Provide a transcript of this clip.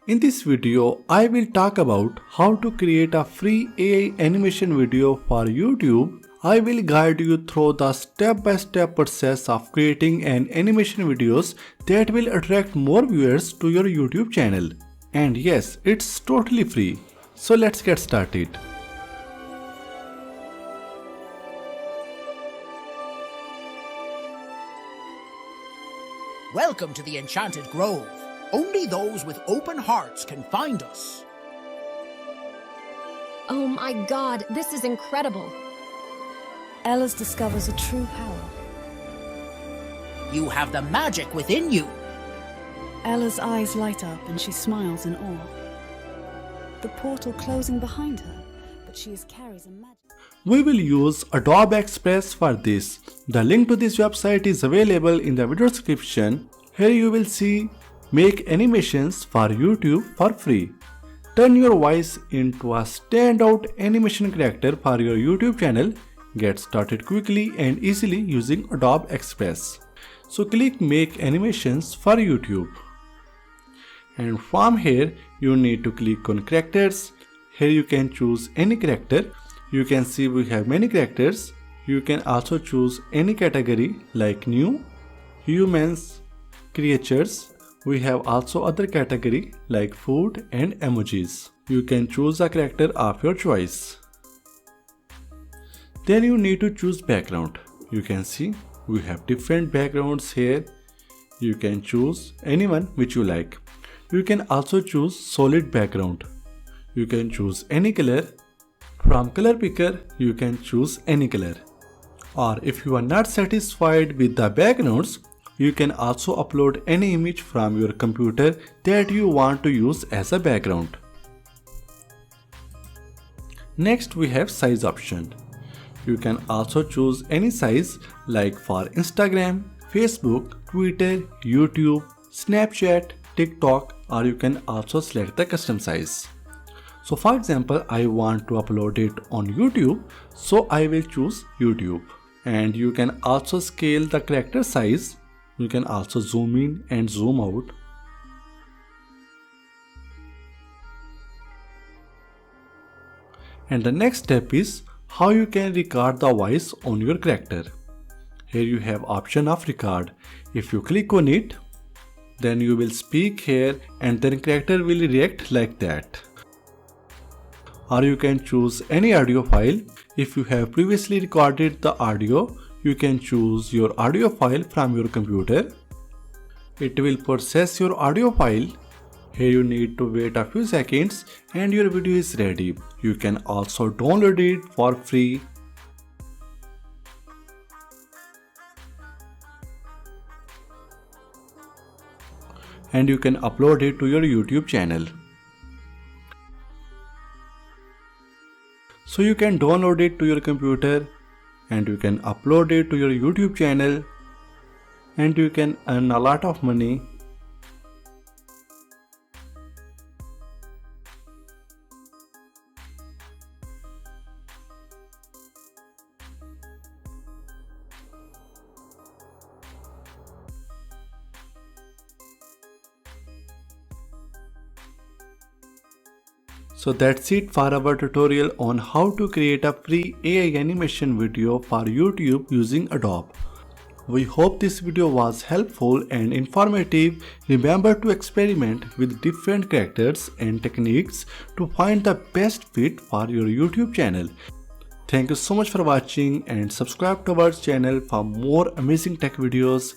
In this video, I will talk about how to create a free AI animation video for YouTube. I will guide you through the step-by-step process of creating an animation videos that will attract more viewers to your YouTube channel. And yes, it's totally free. So let's get started. Welcome to the Enchanted Grove. Only those with open hearts can find us. Oh my god, this is incredible. Ellis discovers a true power. You have the magic within you. Ella's eyes light up and she smiles in awe. The portal closing behind her, but she carries a magic. We will use Adobe Express for this. The link to this website is available in the video description. Here you will see make animations for YouTube for free. Turn your voice into a standout animation character for your YouTube channel. Get started quickly and easily using Adobe Express. So click make animations for YouTube. And from here you need to click on characters. Here you can choose any character. You can see we have many characters. You can also choose any category like new, humans, creatures. We have also other category like food and emojis. You can choose a character of your choice. Then you need to choose background. You can see we have different backgrounds here. You can choose anyone which you like. You can also choose solid background. You can choose any color. From color picker, you can choose any color. Or if you are not satisfied with the backgrounds, you can also upload any image from your computer that you want to use as a background. Next we have size option. You can also choose any size like for Instagram, Facebook, Twitter, YouTube, Snapchat, TikTok, or you can also select the custom size. So for example, I want to upload it on YouTube, so I will choose YouTube. And you can also scale the character size. You can also zoom in and zoom out. And the next step is how you can record the voice on your character. Here you have option of record. If you click on it, then you will speak here and then character will react like that. Or you can choose any audio file. If you have previously recorded the audio, you can choose your audio file from your computer. It will process your audio file. Here you need to wait a few seconds and your video is ready. You can also download it for free. And you can upload it to your YouTube channel. So you can download it to your computer and you can upload it to your YouTube channel and you can earn a lot of money. So that's it for our tutorial on how to create a free AI animation video for YouTube using Adobe. We hope this video was helpful and informative. Remember to experiment with different characters and techniques to find the best fit for your YouTube channel. Thank you so much for watching and subscribe to our channel for more amazing tech videos.